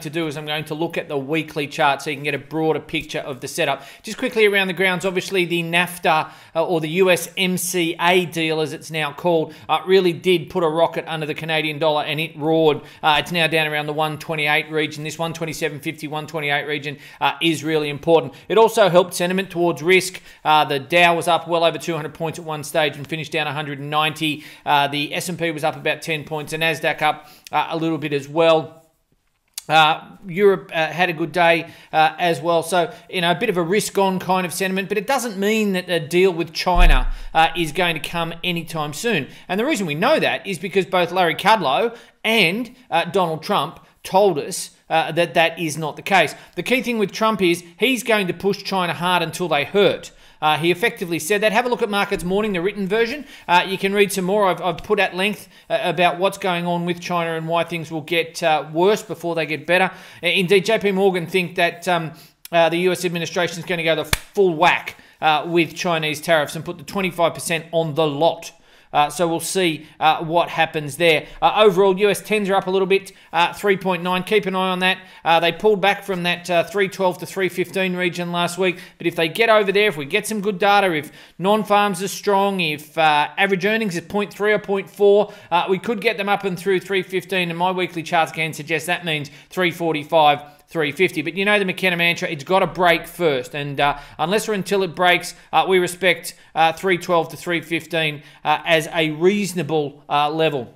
to do is I'm going to look at the weekly chart so you can get a broader picture of the setup. Just quickly around the grounds, obviously the NAFTA or the USMCA deal, as it's now called, really did put a rocket under the Canadian dollar, and it roared. It's now down around the 128 region. This 127.50, 128 region is really important. It also helped sentiment towards risk. The Dow was up well over 200 points at one stage and finished down 190. The S&P was up about 10 points, and NASDAQ up a little bit as well. Europe had a good day as well. So, a bit of a risk-on kind of sentiment, but it doesn't mean that a deal with China is going to come anytime soon. And the reason we know that is because both Larry Kudlow and Donald Trump told us that is not the case. The key thing with Trump is he's going to push China hard until they hurt. He effectively said that. Have a look at Markets Morning, the written version. You can read some more. I've put at length about what's going on with China and why things will get worse before they get better. Indeed, JP Morgan think that the US administration is going to go the full whack with Chinese tariffs and put the 25% on the lot. So we'll see what happens there. Overall, US 10s are up a little bit, 3.9. Keep an eye on that. They pulled back from that 312 to 315 region last week. But if they get over there, if we get some good data, if non-farms are strong, if average earnings is 0.3 or 0.4, we could get them up and through 315. And my weekly charts can suggest that means 345. 350, but you know the McKenna mantra, it's got to break first, and unless or until it breaks, we respect 312 to 315 as a reasonable level.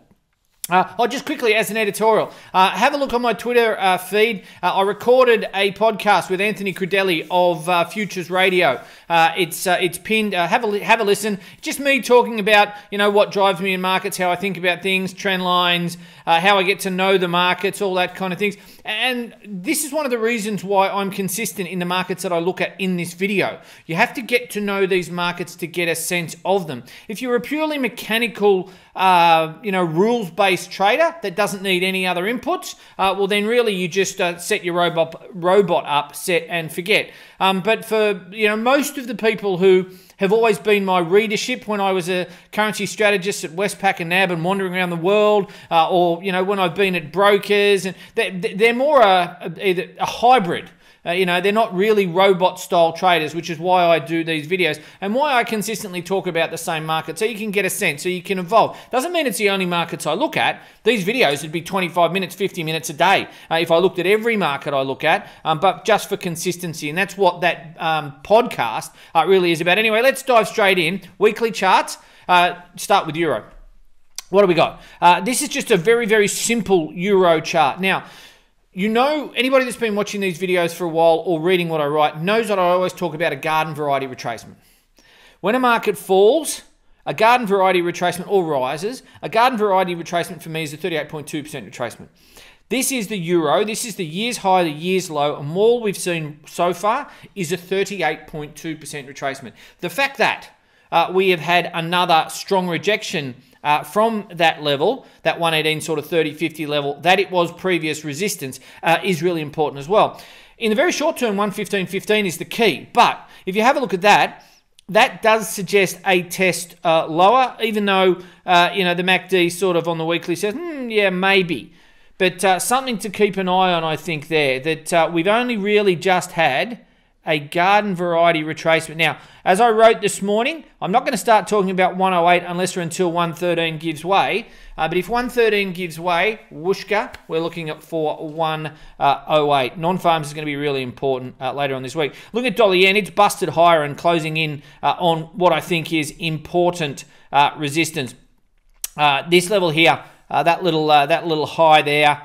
Just quickly, as an editorial, have a look on my Twitter feed. I recorded a podcast with Anthony Crudelli of Futures Radio. It's pinned. Have a listen. Just me talking about what drives me in markets, how I think about things, trend lines, how I get to know the markets, all that kind of things. And this is one of the reasons why I'm consistent in the markets that I look at in this video. You have to get to know these markets to get a sense of them. If you're a purely mechanical, rules-based trader that doesn't need any other inputs, well, then really you just set your robot up, set and forget. But for most of the people who have always been my readership when I was a currency strategist at Westpac and NAB and wandering around the world, or when I've been at brokers, and they're more either a hybrid. They're not really robot-style traders, which is why I do these videos and why I consistently talk about the same market, so you can get a sense, so you can evolve. Doesn't mean it's the only markets I look at. These videos would be 25 minutes, 50 minutes a day if I looked at every market I look at, but just for consistency, and that's what that podcast really is about. Anyway, let's dive straight in. Weekly charts. Start with Euro. What do we got? This is just a very, very simple Euro chart. Now, anybody that's been watching these videos for a while or reading what I write knows that I always talk about a garden variety retracement. When a market falls, a garden variety retracement, or rises, a garden variety retracement for me is a 38.2% retracement. This is the Euro, this is the year's high, the year's low, and all we've seen so far is a 38.2% retracement. The fact that we have had another strong rejection from that level, that 118 sort of 30-50 level, that it was previous resistance, is really important as well. In the very short term, 115.15 is the key. But if you have a look at that, that does suggest a test lower, even though, the MACD sort of on the weekly says, yeah, maybe. But something to keep an eye on, I think, there, that we've only really just had a garden variety retracement. Now, as I wrote this morning, I'm not going to start talking about 108 unless or until 113 gives way. But if 113 gives way, whooshka, we're looking at for 108. Non-farms is going to be really important later on this week. Look at dollar yen. It's busted higher and closing in on what I think is important resistance. This level here, that little high there,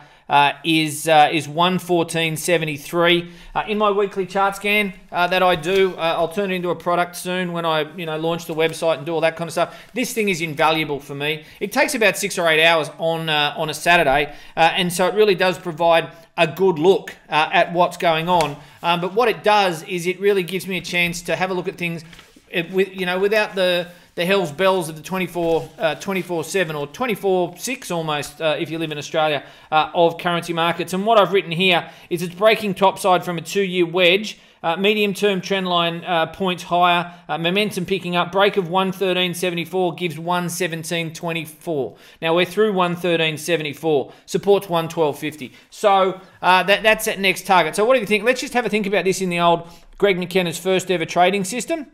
is 114.73. In my weekly chart scan that I do, I'll turn it into a product soon when I launch the website and do all that kind of stuff. This thing is invaluable for me. It takes about 6 or 8 hours on a Saturday, and so it really does provide a good look at what's going on. But what it does is it really gives me a chance to have a look at things without the hell's bells of the 24/7 or 24/6 almost, if you live in Australia, of currency markets. And what I've written here is it's breaking topside from a 2-year wedge. Medium-term trend line points higher, momentum picking up. Break of 113.74 gives 117.24. Now we're through 113.74. Supports 112.50. So that's that next target. So what do you think? Let's just have a think about this in the old Greg McKenna's first ever trading system.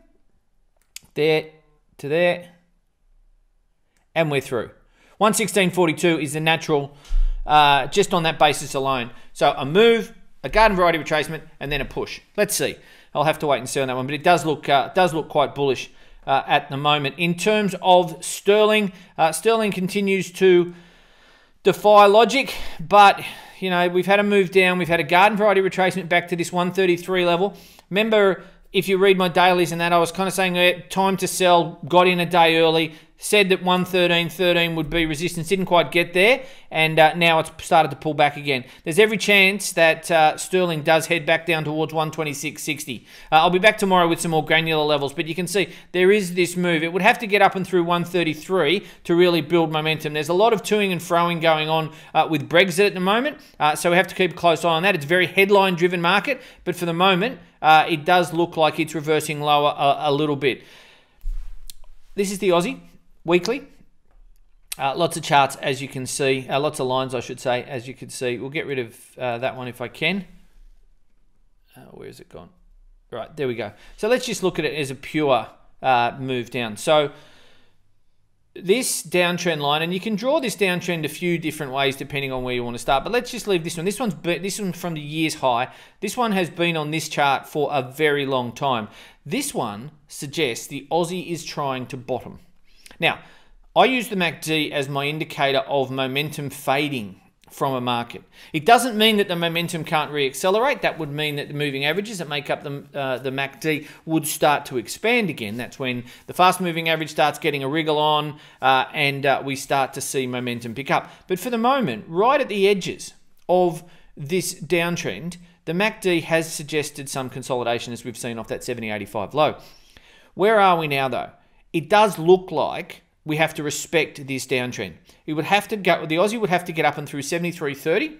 There to there, and we're through. 116.42 is the natural, just on that basis alone. So a move, a garden variety retracement, and then a push. Let's see. I'll have to wait and see on that one, but it does look quite bullish at the moment. In terms of sterling, sterling continues to defy logic, but we've had a move down. We've had a garden variety retracement back to this 133 level. Remember, if you read my dailies and that, I was kind of saying time to sell, got in a day early, said that 113.13 would be resistance, didn't quite get there, and now it's started to pull back again. There's every chance that sterling does head back down towards 126.60. I'll be back tomorrow with some more granular levels, but you can see there is this move. It would have to get up and through 133 to really build momentum. There's a lot of toing and froing going on with Brexit at the moment, so we have to keep a close eye on that. It's a very headline-driven market, but for the moment, it does look like it's reversing lower a little bit. This is the Aussie weekly. Lots of charts, as you can see. Lots of lines, I should say, as you can see. We'll get rid of that one if I can. Where has it gone? Right, there we go. So let's just look at it as a pure move down. So this downtrend line, and you can draw this downtrend a few different ways depending on where you want to start, but let's just leave this one. This one's from the year's high. This one has been on this chart for a very long time. This one suggests the Aussie is trying to bottom. Now, I use the MACD as my indicator of momentum fading from a market. It doesn't mean that the momentum can't re-accelerate. That would mean that the moving averages that make up the MACD would start to expand again. That's when the fast moving average starts getting a wriggle on and we start to see momentum pick up. But for the moment, right at the edges of this downtrend, the MACD has suggested some consolidation as we've seen off that 70.85 low. Where are we now though? It does look like we have to respect this downtrend. It would have to go, the Aussie would have to get up and through 73.30,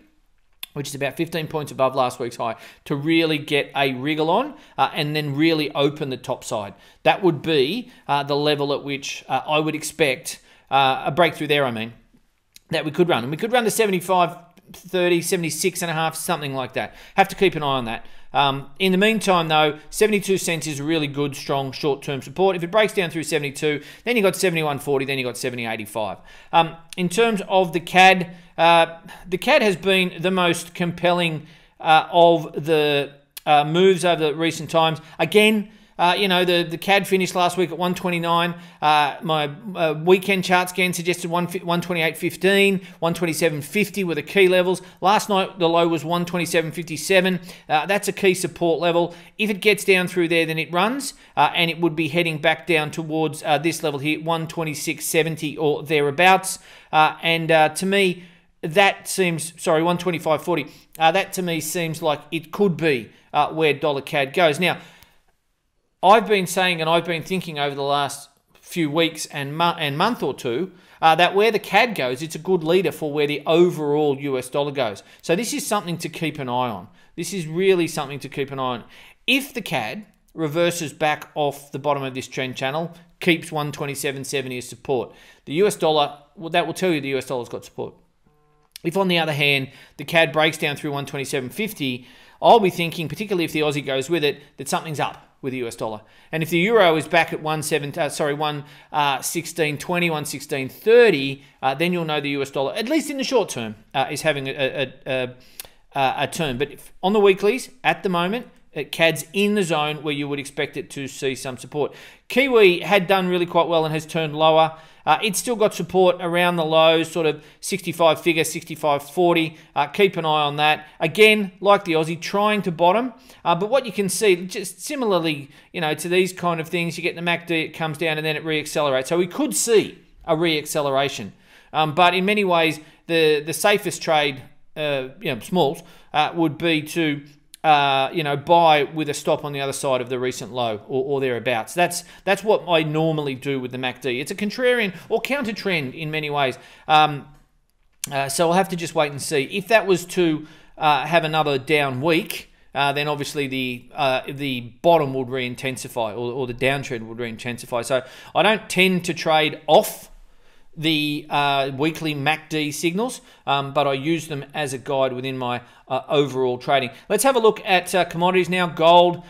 which is about 15 points above last week's high, to really get a wriggle on and then really open the top side. That would be the level at which I would expect a breakthrough there, that we could run. And we could run to 75.30, 76.5, something like that. Have to keep an eye on that. In the meantime, though, 72 cents is really good, strong, short-term support. If it breaks down through 72, then you got 71.40, then you got 70.85. In terms of the CAD has been the most compelling of the moves over the recent times. Again, the CAD finished last week at 129. My weekend chart scan suggested 128.15, 127.50 were the key levels. Last night, the low was 127.57. That's a key support level. If it gets down through there, then it runs, and it would be heading back down towards this level here, 126.70 or thereabouts. To me, that seems, 125.40. That to me seems like it could be where dollar CAD goes. Now, I've been saying and I've been thinking over the last few weeks and month or two that where the CAD goes, it's a good leader for where the overall US dollar goes. So this is something to keep an eye on. This is really something to keep an eye on. If the CAD reverses back off the bottom of this trend channel, keeps 127.70 as support, the US dollar, well, that will tell you the US dollar's got support. If, on the other hand, the CAD breaks down through 127.50, I'll be thinking, particularly if the Aussie goes with it, that something's up with the US dollar. And if the euro is back at 116.20, 116.30, then you'll know the US dollar, at least in the short term, is having a turn. But on the weeklies, at the moment, CAD's in the zone where you would expect it to see some support. Kiwi had done really quite well and has turned lower. It's still got support around the lows, sort of 65 figure, 65.40. Keep an eye on that. Again, like the Aussie, trying to bottom. But what you can see, just similarly, to these kind of things, you get the MACD, it comes down and then it re-accelerates. So we could see a re-acceleration. But in many ways, the safest trade, smalls, would be to buy with a stop on the other side of the recent low or thereabouts. That's what I normally do with the MACD. It's a contrarian or counter trend in many ways. So I'll have to just wait and see. If that was to have another down week, then obviously the bottom would re-intensify or the downtrend would re-intensify. So I don't tend to trade off the weekly MACD signals, but I use them as a guide within my overall trading. Let's have a look at commodities now. Gold.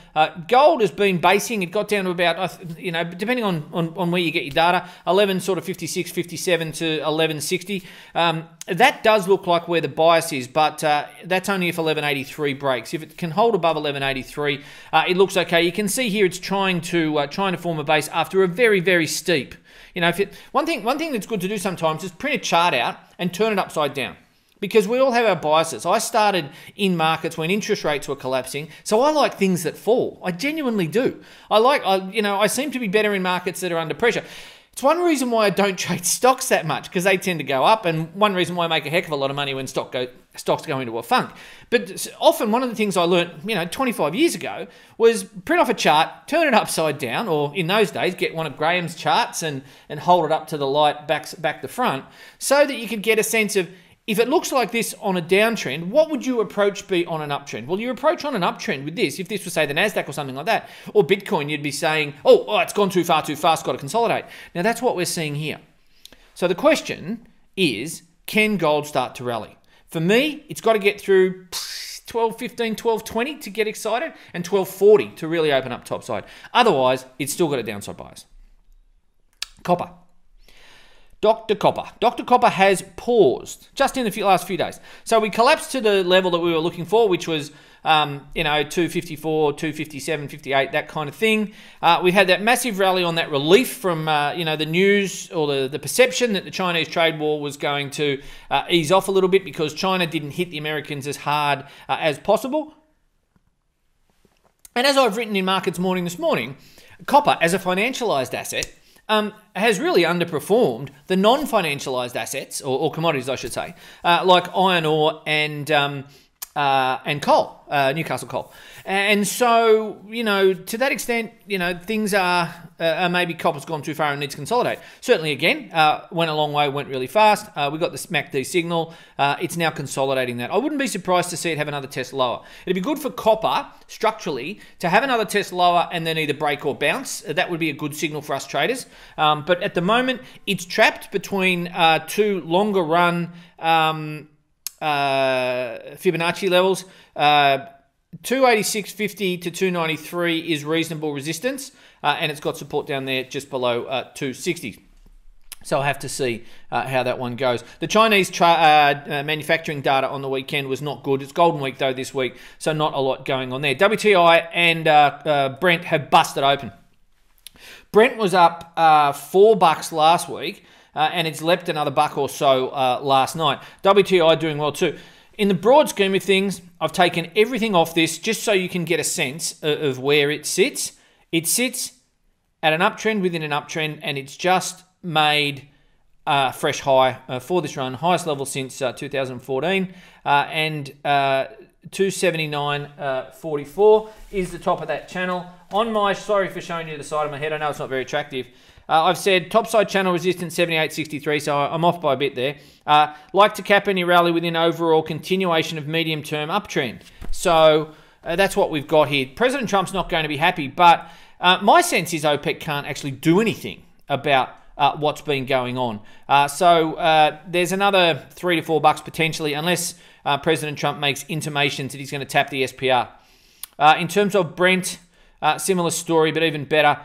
Gold has been basing. It got down to about, depending on where you get your data, 11.56, 57 to 11.60. That does look like where the bias is, but that's only if 11.83 breaks. If it can hold above 11.83, it looks okay. You can see here it's trying to form a base after a very, very steep. One thing that's good to do sometimes is print a chart out and turn it upside down, because we all have our biases. I started in markets when interest rates were collapsing, so I like things that fall. I genuinely do. I seem to be better in markets that are under pressure. It's one reason why I don't trade stocks that much, because they tend to go up, and one reason why I make a heck of a lot of money when stocks go into a funk. But often one of the things I learned, 25 years ago, was print off a chart, turn it upside down, or in those days, get one of Graham's charts and hold it up to the light back to front, so that you could get a sense of, if it looks like this on a downtrend, what would your approach be on an uptrend? Well, your approach on an uptrend with this, if this was, say, the NASDAQ or something like that, or Bitcoin, you'd be saying, oh, it's gone too far, too fast, got to consolidate. Now, that's what we're seeing here. So the question is, can gold start to rally? For me, it's got to get through 12.15, 12.20 to get excited, and 12.40 to really open up topside. Otherwise, it's still got a downside bias. Copper. Dr. Copper has paused just in the last few days. So we collapsed to the level that we were looking for, which was, 254, 257, 58, that kind of thing. We had that massive rally on that relief from, the news or the perception that the Chinese trade war was going to ease off a little bit, because China didn't hit the Americans as hard as possible. And as I've written in Markets Morning this morning, copper as a financialized asset has really underperformed the non-financialized assets, or commodities, I should say, like iron ore and coal, Newcastle coal. And so, to that extent, things are maybe copper's gone too far and needs to consolidate. Certainly, again, went a long way, went really fast. We got the MACD signal. It's now consolidating that. I wouldn't be surprised to see it have another test lower. It'd be good for copper, structurally, to have another test lower and then either break or bounce. That would be a good signal for us traders. But at the moment, it's trapped between two longer run Fibonacci levels. 286.50 to 293 is reasonable resistance, and it's got support down there just below 260. So I'll have to see how that one goes. The Chinese manufacturing data on the weekend was not good. It's Golden Week, though, this week, so not a lot going on there. WTI and Brent have busted open. Brent was up $4 last week, and it's leapt another buck or so last night. WTI doing well too. In the broad scheme of things, I've taken everything off this just so you can get a sense of where it sits. It sits at an uptrend within an uptrend, and it's just made a fresh high for this run, highest level since 2014, and 279.44 is the top of that channel. On my, sorry for showing you the side of my head, I know it's not very attractive. I've said topside channel resistance 78.63, so I'm off by a bit there. Like to cap any rally within overall continuation of medium-term uptrend. So that's what we've got here. President Trump's not going to be happy, but my sense is OPEC can't actually do anything about what's been going on. So there's another $3 to $4 potentially, unless President Trump makes intimations that he's going to tap the SPR. In terms of Brent, similar story, but even better.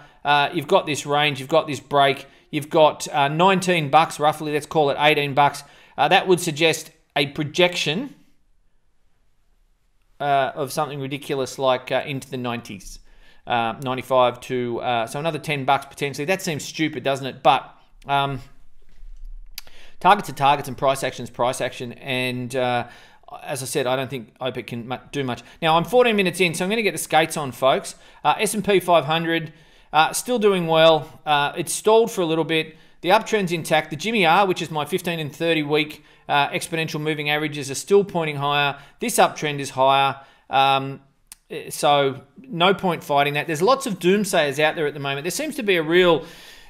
You've got this range, you've got this break, you've got $19 roughly, let's call it $18. That would suggest a projection of something ridiculous like into the 90s, 95 to, so another $10 potentially. That seems stupid, doesn't it? But targets are targets and price action is price action. And as I said, I don't think OPEC can do much. Now, I'm 14 minutes in, so I'm going to get the skates on, folks. S&P 500... still doing well. It's stalled for a little bit. The uptrend's intact. The Jimmy R, which is my 15 and 30 week exponential moving averages, are still pointing higher. This uptrend is higher. So no point fighting that. There's lots of doomsayers out there at the moment. There seems to be a real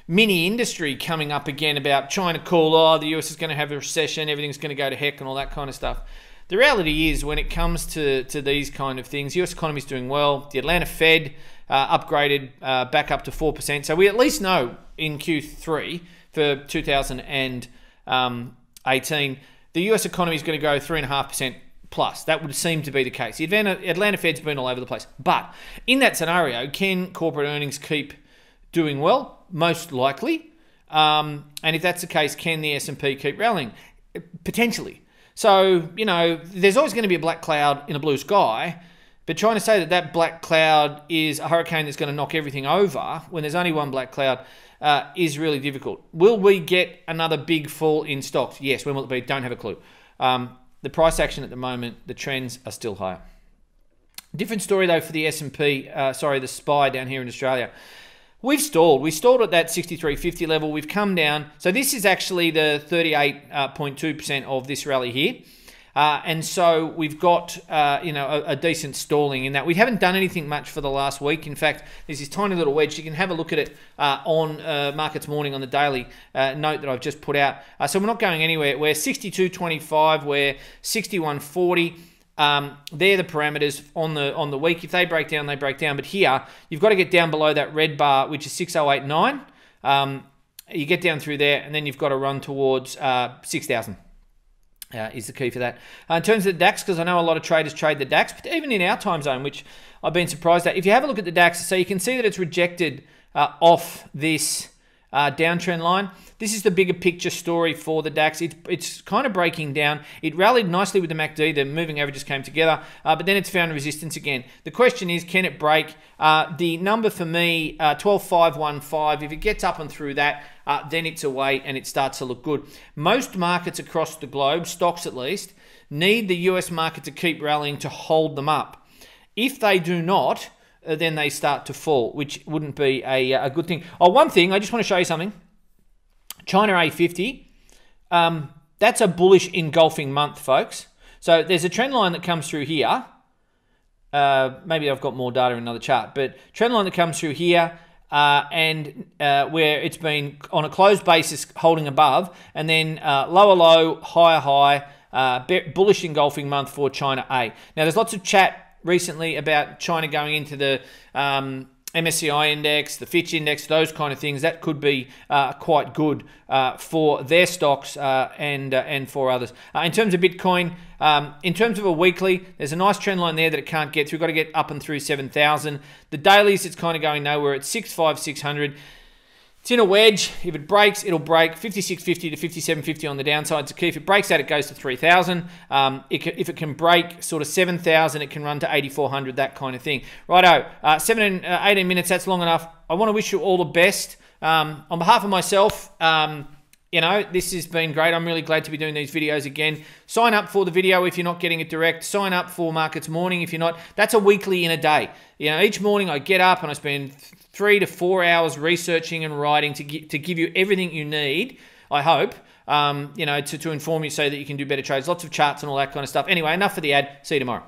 mini industry coming up again about trying to call, oh, the US is going to have a recession, everything's going to go to heck and all that kind of stuff. The reality is, when it comes to these kind of things, US economy is doing well. The Atlanta Fed upgraded back up to 4%. So we at least know in Q3 for 2018, the US economy is going to go 3.5% plus. That would seem to be the case. The Atlanta Fed's been all over the place. But in that scenario, can corporate earnings keep doing well? Most likely. And if that's the case, can the S&P keep rallying? Potentially. So, you know, there's always going to be a black cloud in a blue sky, but trying to say that that black cloud is a hurricane that's going to knock everything over when there's only one black cloud is really difficult. Will we get another big fall in stocks? Yes. When will it be? Don't have a clue. The price action at the moment, the trends are still higher. Different story though for the S&P, the SPY down here in Australia. We've stalled. We stalled at that 63.50 level. We've come down. So this is actually the 38.2% of this rally here. And so we've got, a decent stalling in that. We haven't done anything much for the last week. In fact, there's this tiny little wedge. You can have a look at it on Markets Morning on the daily note that I've just put out. So we're not going anywhere. We're 62.25. We're 61.40. They're the parameters on the week. If they break down, they break down. But here, you've got to get down below that red bar, which is 608.9. You get down through there, and then you've got to run towards 6,000. Is the key for that. In terms of the DAX, because I know a lot of traders trade the DAX, but even in our time zone, which I've been surprised at, if you have a look at the DAX, so you can see that it's rejected off this downtrend line. This is the bigger picture story for the DAX. It's kind of breaking down. It rallied nicely with the MACD. The moving averages came together, but then it's found resistance again. The question is, can it break? The number for me, 12,515, if it gets up and through that, then it's away and it starts to look good. Most markets across the globe, stocks at least, need the US market to keep rallying to hold them up. If they do not, then they start to fall, which wouldn't be a good thing. Oh, one thing, I just want to show you something. China A50, that's a bullish engulfing month, folks. So there's a trend line that comes through here. Maybe I've got more data in another chart, but trend line that comes through here and where it's been on a closed basis holding above, and then lower low, higher high, bullish engulfing month for China A. Now, there's lots of chat recently about China going into the MSCI index, the Fitch index, those kind of things. That could be quite good for their stocks and for others. In terms of Bitcoin, in terms of a weekly, there's a nice trend line there that it can't get through. We've got to get up and through 7,000. The dailies, it's kind of going nowhere. It's 6,600. It's in a wedge. If it breaks, it'll break 56.50 to 57.50 on the downside. It's a key. If it breaks that, it goes to 3,000. If it can break sort of 7,000, it can run to 8,400, that kind of thing. Righto, 18 minutes, that's long enough. I want to wish you all the best. On behalf of myself, this has been great. I'm really glad to be doing these videos again. Sign up for the video if you're not getting it direct. Sign up for Markets Morning if you're not. That's a weekly in a day. Each morning I get up and I spend 3 to 4 hours researching and writing to give you everything you need, I hope, to inform you so that you can do better trades. Lots of charts and all that kind of stuff. Anyway, enough for the ad. See you tomorrow.